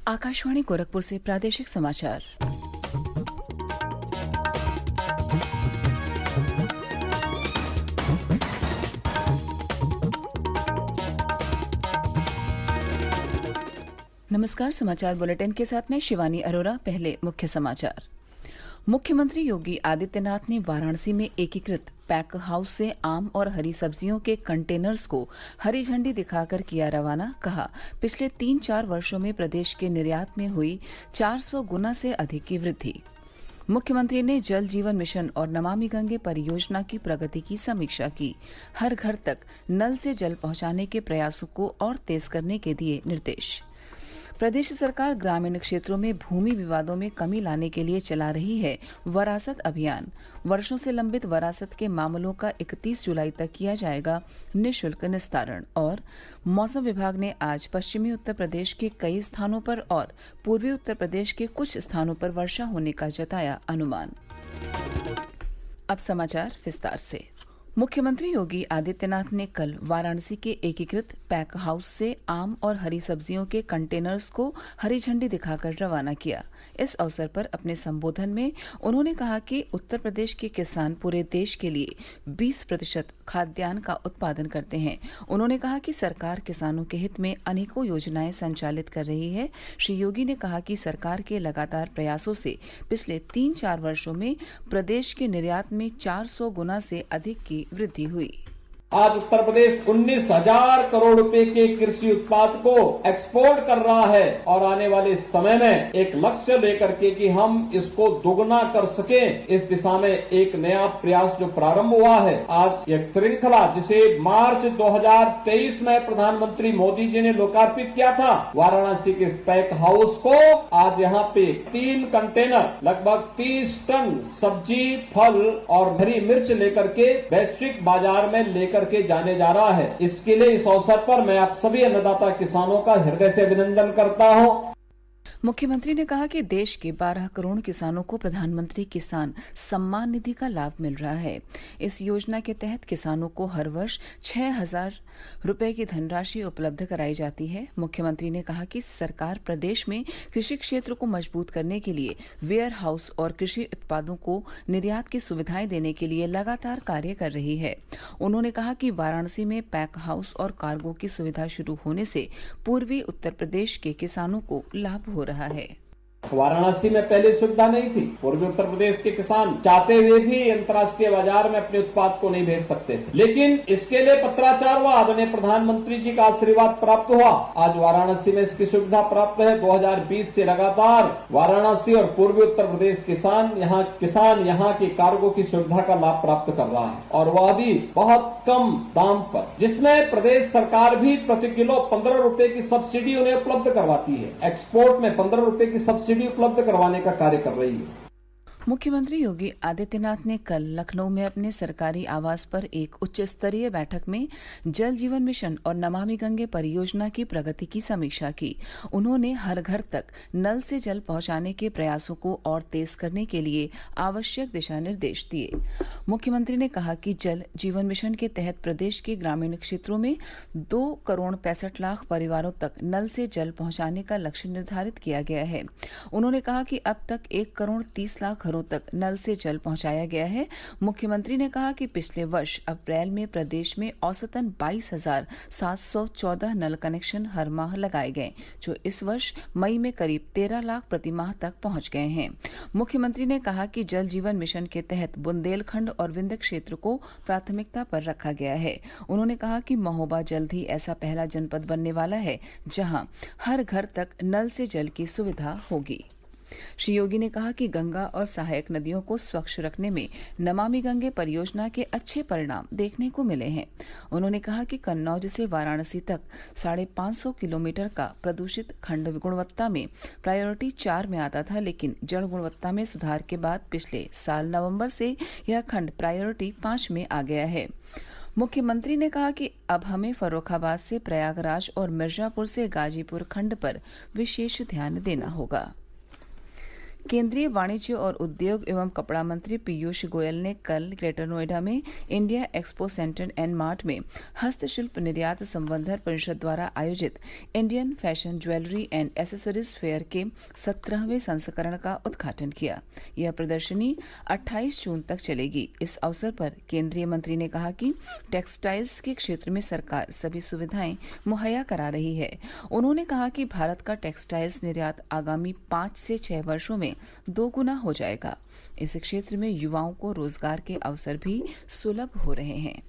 आकाशवाणी गोरखपुर से प्रादेशिक समाचार। नमस्कार, समाचार बुलेटिन के साथ में शिवानी अरोरा। पहले मुख्य समाचार। मुख्यमंत्री योगी आदित्यनाथ ने वाराणसी में एकीकृत पैक हाउस से आम और हरी सब्जियों के कंटेनर्स को हरी झंडी दिखाकर किया रवाना। कहा, पिछले 3-4 वर्षों में प्रदेश के निर्यात में हुई 400 गुना से अधिक की वृद्धि। मुख्यमंत्री ने जल जीवन मिशन और नमामि गंगे परियोजना की प्रगति की समीक्षा की। हर घर तक नल से जल पहुंचाने के प्रयासों को और तेज करने के दिए निर्देश। प्रदेश सरकार ग्रामीण क्षेत्रों में भूमि विवादों में कमी लाने के लिए चला रही है वरासत अभियान। वर्षों से लंबित वरासत के मामलों का 31 जुलाई तक किया जाएगा निःशुल्क निस्तारण। और मौसम विभाग ने आज पश्चिमी उत्तर प्रदेश के कई स्थानों पर और पूर्वी उत्तर प्रदेश के कुछ स्थानों पर वर्षा होने का जताया अनुमान। अब समाचार विस्तार से। मुख्यमंत्री योगी आदित्यनाथ ने कल वाराणसी के एकीकृत पैक हाउस से आम और हरी सब्जियों के कंटेनर्स को हरी झंडी दिखाकर रवाना किया। इस अवसर पर अपने संबोधन में उन्होंने कहा कि उत्तर प्रदेश के किसान पूरे देश के लिए 20% खाद्यान्न का उत्पादन करते हैं। उन्होंने कहा कि सरकार किसानों के हित में अनेकों योजनाएं संचालित कर रही है। श्री योगी ने कहा कि सरकार के लगातार प्रयासों से पिछले 3-4 वर्षों में प्रदेश के निर्यात में 400 गुना से अधिक की वृद्धि हुई। आज उत्तर प्रदेश 19,000 करोड़ रुपए के कृषि उत्पाद को एक्सपोर्ट कर रहा है और आने वाले समय में एक लक्ष्य लेकर के कि हम इसको दोगुना कर सके, इस दिशा में एक नया प्रयास जो प्रारंभ हुआ है। आज एक श्रृंखला जिसे मार्च 2023 में प्रधानमंत्री मोदी जी ने लोकार्पित किया था, वाराणसी के पैक हाउस को आज यहाँ पे 3 कंटेनर लगभग 30 टन सब्जी, फल और हरी मिर्च लेकर के वैश्विक बाजार में लेकर के जाने जा रहा है। इसके लिए इस अवसर पर मैं आप सभी अन्नदाता किसानों का हृदय से अभिनंदन करता हूं। मुख्यमंत्री ने कहा कि देश के 12 करोड़ किसानों को प्रधानमंत्री किसान सम्मान निधि का लाभ मिल रहा है। इस योजना के तहत किसानों को हर वर्ष 6,000 रुपए की धनराशि उपलब्ध कराई जाती है। मुख्यमंत्री ने कहा कि सरकार प्रदेश में कृषि क्षेत्र को मजबूत करने के लिए वेयर हाउस और कृषि उत्पादों को निर्यात की सुविधाएं देने के लिए लगातार कार्य कर रही है। उन्होंने कहा कि वाराणसी में पैक हाउस और कार्गो की सुविधा शुरू होने से पूर्वी उत्तर प्रदेश के किसानों को लाभ हो रहा है। वाराणसी में पहले सुविधा नहीं थी। पूर्वी उत्तर प्रदेश के किसान चाहते हुए भी अंतर्राष्ट्रीय बाजार में अपने उत्पाद को नहीं भेज सकते थे, लेकिन इसके लिए पत्राचार हुआ, आदरणीय प्रधानमंत्री जी का आशीर्वाद प्राप्त हुआ। आज वाराणसी में इसकी सुविधा प्राप्त है। 2020 से लगातार वाराणसी और पूर्वी उत्तर प्रदेश किसान यहाँ की कार्गो की सुविधा का लाभ प्राप्त कर रहा है, और वह भी बहुत कम दाम पर, जिसमें प्रदेश सरकार भी प्रति किलो 15 रुपए की सब्सिडी उन्हें उपलब्ध करवाती है। एक्सपोर्ट में 15 रुपए की सब्सिडी उपलब्ध करवाने का कार्य कर रही है। मुख्यमंत्री योगी आदित्यनाथ ने कल लखनऊ में अपने सरकारी आवास पर एक उच्च स्तरीय बैठक में जल जीवन मिशन और नमामि गंगे परियोजना की प्रगति की समीक्षा की। उन्होंने हर घर तक नल से जल पहुंचाने के प्रयासों को और तेज करने के लिए आवश्यक दिशा निर्देश दिए। मुख्यमंत्री ने कहा कि जल जीवन मिशन के तहत प्रदेश के ग्रामीण क्षेत्रों में 2,65,00,000 परिवारों तक नल से जल पहुंचाने का लक्ष्य निर्धारित किया गया है। उन्होंने कहा कि अब तक 1,30,00,000 तक नल से जल पहुंचाया गया है। मुख्यमंत्री ने कहा कि पिछले वर्ष अप्रैल में प्रदेश में औसतन 22,714 नल कनेक्शन हर माह लगाए गए, जो इस वर्ष मई में करीब 13 लाख प्रति माह तक पहुंच गए हैं। मुख्यमंत्री ने कहा कि जल जीवन मिशन के तहत बुंदेलखंड और विंध्य क्षेत्र को प्राथमिकता पर रखा गया है। उन्होंने कहा कि महोबा जल्द ही ऐसा पहला जनपद बनने वाला है जहां हर घर तक नल से जल की सुविधा होगी। श्री योगी ने कहा कि गंगा और सहायक नदियों को स्वच्छ रखने में नमामि गंगे परियोजना के अच्छे परिणाम देखने को मिले हैं। उन्होंने कहा कि कन्नौज से वाराणसी तक 550 किलोमीटर का प्रदूषित खंड गुणवत्ता में प्रायोरिटी 4 में आता था, लेकिन जल गुणवत्ता में सुधार के बाद पिछले साल नवंबर से यह खंड प्रायोरिटी 5 में आ गया है। मुख्यमंत्री ने कहा कि अब हमें फर्रुखाबाद से प्रयागराज और मिर्जापुर से गाजीपुर खंड पर विशेष ध्यान देना होगा। केंद्रीय वाणिज्य और उद्योग एवं कपड़ा मंत्री पीयूष गोयल ने कल ग्रेटर नोएडा में India expo centre and mart में हस्तशिल्प निर्यात संवर्धन परिषद द्वारा आयोजित Indian fashion jewellery and accessories fair के 17वें संस्करण का उद्घाटन किया। यह प्रदर्शनी 28 जून तक चलेगी। इस अवसर पर केंद्रीय मंत्री ने कहा कि टेक्सटाइल्स के क्षेत्र में सरकार सभी सुविधाएं मुहैया करा रही है। उन्होंने कहा कि भारत का टेक्सटाइल्स निर्यात आगामी 5 से 6 वर्षों में 2 गुना हो जाएगा। इस क्षेत्र में युवाओं को रोजगार के अवसर भी सुलभ हो रहे हैं।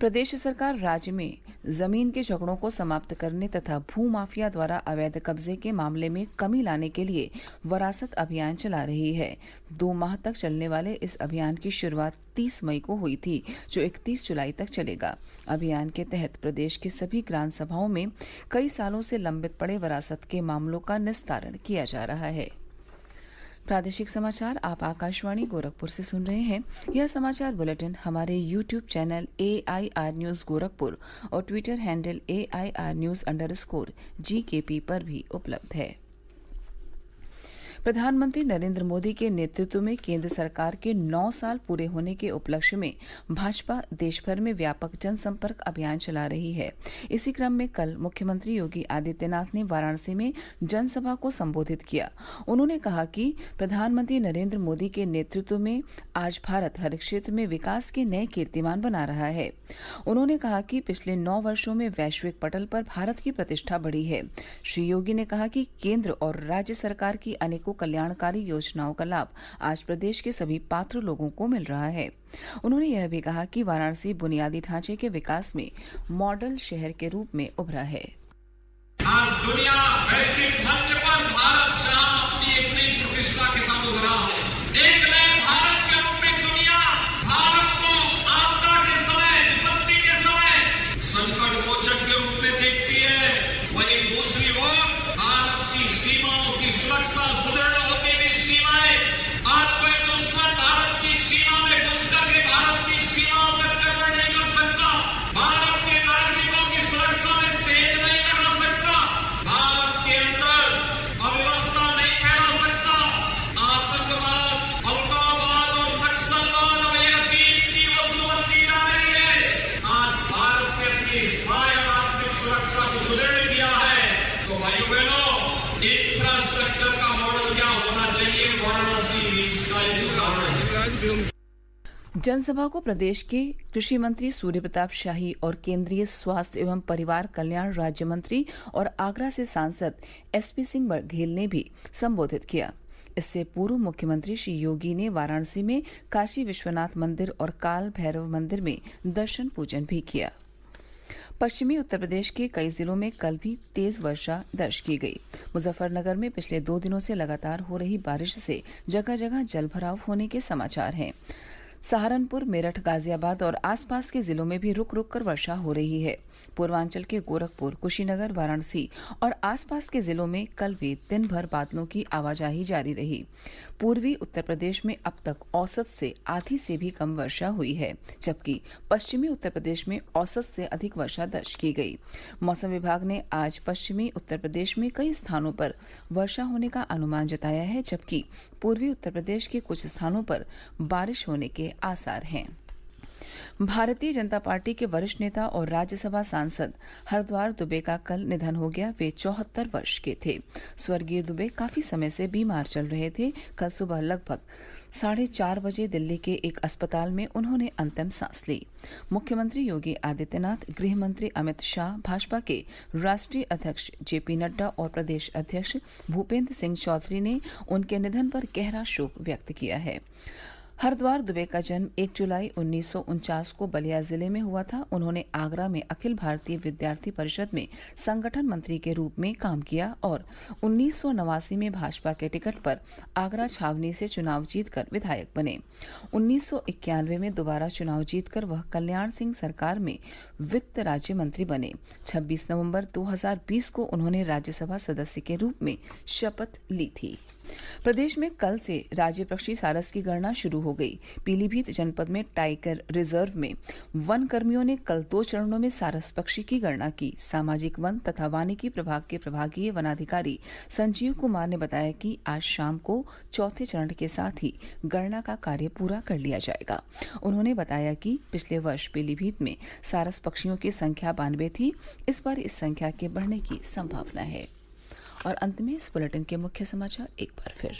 प्रदेश सरकार राज्य में जमीन के झगड़ों को समाप्त करने तथा भू माफिया द्वारा अवैध कब्जे के मामले में कमी लाने के लिए वरासत अभियान चला रही है। 2 माह तक चलने वाले इस अभियान की शुरुआत 30 मई को हुई थी, जो 31 जुलाई तक चलेगा। अभियान के तहत प्रदेश के सभी ग्राम सभाओं में कई सालों से लंबित पड़े वरासत के मामलों का निस्तारण किया जा रहा है। प्रादेशिक समाचार आप आकाशवाणी गोरखपुर से सुन रहे हैं। यह समाचार बुलेटिन हमारे YouTube channel AIR news Gorakhpur और ट्विटर हैंडल AIR News_GKP पर भी उपलब्ध है। प्रधानमंत्री नरेंद्र मोदी के नेतृत्व में केंद्र सरकार के 9 साल पूरे होने के उपलक्ष्य में भाजपा देश भर में व्यापक जनसंपर्क अभियान चला रही है। इसी क्रम में कल मुख्यमंत्री योगी आदित्यनाथ ने वाराणसी में जनसभा को संबोधित किया। उन्होंने कहा कि प्रधानमंत्री नरेंद्र मोदी के नेतृत्व में आज भारत हर क्षेत्र में विकास के नए कीर्तिमान बना रहा है। उन्होंने कहा कि पिछले 9 वर्षों में वैश्विक पटल पर भारत की प्रतिष्ठा बढ़ी है। श्री योगी ने कहा कि केंद्र और राज्य सरकार की अनेकों कल्याणकारी योजनाओं का लाभ आज प्रदेश के सभी पात्र लोगों को मिल रहा है। उन्होंने यह भी कहा कि वाराणसी बुनियादी ढांचे के विकास में मॉडल शहर के रूप में उभरा है। आज दुनिया वैश्विक मंच पर भारत जहां अपनी एक नई प्रतिष्ठा के साथ उभरा है, एक नए भारत के रूप में दुनिया भारत को आपदा के समय, विपत्ति के समय संकट मोचक के रूप में देखती है। वहीं दूसरी ओर भारत की सीमाओं की सुरक्षा, सुदृढ़ होती हुई सीमाएं, आज कोई दुश्मन भारत की सीमा में घुस करके भारत की सीमाओं पर कब्जा नहीं कर सकता। भारत के नागरिकों की सुरक्षा में सेंध नहीं लगा सकता। भारत के अंदर अव्यवस्था नहीं फैला सकता। आतंकवाद, अलगाववाद और नक्सलवाद और यकीन की वसूबंदी आ रही है। आज भारत ने अपनी स्वायत्त आर्थिक सुरक्षा को सुदृढ़ किया है। तो भाइयों बहनों, इंफ्रास्ट्रक्चर का मॉडल क्या होना चाहिए? वाराणसी इसका एक उदाहरण है। जनसभा को प्रदेश के कृषि मंत्री सूर्य प्रताप शाही और केंद्रीय स्वास्थ्य एवं परिवार कल्याण राज्य मंत्री और आगरा से सांसद SP सिंह बघेल ने भी संबोधित किया। इससे पूर्व मुख्यमंत्री श्री योगी ने वाराणसी में काशी विश्वनाथ मंदिर और काल भैरव मंदिर में दर्शन पूजन भी किया। पश्चिमी उत्तर प्रदेश के कई जिलों में कल भी तेज वर्षा दर्ज की गई। मुजफ्फरनगर में पिछले 2 दिनों से लगातार हो रही बारिश से जगह जगह जलभराव होने के समाचार हैं। सहारनपुर, मेरठ, गाजियाबाद और आसपास के जिलों में भी रुक रुक कर वर्षा हो रही है। पूर्वांचल के गोरखपुर, कुशीनगर, वाराणसी और आसपास के जिलों में कल भी दिन भर बादलों की आवाजाही जारी रही। पूर्वी उत्तर प्रदेश में अब तक औसत से आधी से भी कम वर्षा हुई है, जबकि पश्चिमी उत्तर प्रदेश में औसत से अधिक वर्षा दर्ज की गई। मौसम विभाग ने आज पश्चिमी उत्तर प्रदेश में कई स्थानों पर वर्षा होने का अनुमान जताया है, जबकि पूर्वी उत्तर प्रदेश के कुछ स्थानों पर बारिश होने के आसार हैं। भारतीय जनता पार्टी के वरिष्ठ नेता और राज्यसभा सांसद हरद्वार दुबे का कल निधन हो गया। वे 74 वर्ष के थे। स्वर्गीय दुबे काफी समय से बीमार चल रहे थे। कल सुबह लगभग 4:30 बजे दिल्ली के एक अस्पताल में उन्होंने अंतिम सांस ली। मुख्यमंत्री योगी आदित्यनाथ, गृह मंत्री अमित शाह, भाजपा के राष्ट्रीय अध्यक्ष JP नड्डा और प्रदेश अध्यक्ष भूपेंद्र सिंह चौधरी ने उनके निधन पर गहरा शोक व्यक्त किया है। हरद्वार दुबे का जन्म 1 जुलाई 1949 को बलिया जिले में हुआ था। उन्होंने आगरा में अखिल भारतीय विद्यार्थी परिषद में संगठन मंत्री के रूप में काम किया और 1989 में भाजपा के टिकट पर आगरा छावनी से चुनाव जीतकर विधायक बने। 1991 में दोबारा चुनाव जीतकर वह कल्याण सिंह सरकार में वित्त राज्य मंत्री बने। 26 नवंबर 2020 को उन्होंने राज्यसभा सदस्य के रूप में शपथ ली थी। प्रदेश में कल से राज्य पक्षी सारस की गणना शुरू हो गई। पीलीभीत जनपद में टाइगर रिजर्व में वन कर्मियों ने कल 2 चरणों में सारस पक्षी की गणना की। सामाजिक वन तथा वानिकी प्रभाग के प्रभागीय वनाधिकारी संजीव कुमार ने बताया कि आज शाम को चौथे चरण के साथ ही गणना का कार्य पूरा कर लिया जाएगा। उन्होंने बताया कि पिछले वर्ष पीलीभीत में सारस पक्षियों की संख्या 92 थी। इस बार इस संख्या के बढ़ने की संभावना है। और अंत में इस बुलेटिन के मुख्य समाचार एक बार फिर।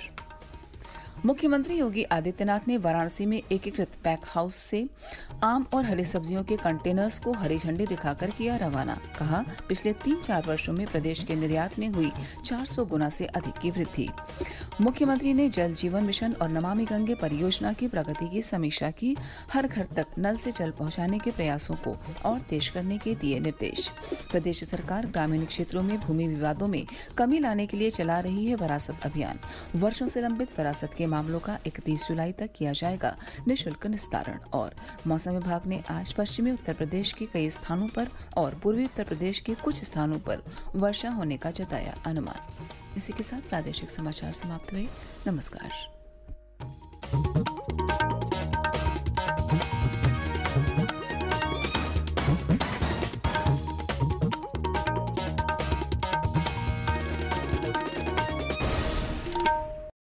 मुख्यमंत्री योगी आदित्यनाथ ने वाराणसी में एकीकृत पैक हाउस से आम और हरी सब्जियों के कंटेनर्स को हरी झंडी दिखाकर किया रवाना। कहा, पिछले 3-4 वर्षों में प्रदेश के निर्यात में हुई 400 गुना से अधिक की वृद्धि। मुख्यमंत्री ने जल जीवन मिशन और नमामि गंगे परियोजना की प्रगति की समीक्षा की। हर घर तक नल से जल पहुंचाने के प्रयासों को और तेज करने के दिए निर्देश। प्रदेश सरकार ग्रामीण क्षेत्रों में भूमि विवादों में कमी लाने के लिए चला रही है वरासत अभियान। वर्षों से लंबित वरासत के मामलों का 31 जुलाई तक किया जाएगा निःशुल्क निस्तारण। और मौसम विभाग ने आज पश्चिमी उत्तर प्रदेश के कई स्थानों पर और पूर्वी उत्तर प्रदेश के कुछ स्थानों पर वर्षा होने का जताया अनुमान। इसी के साथ प्रादेशिक समाचार समाप्त हुए। नमस्कार।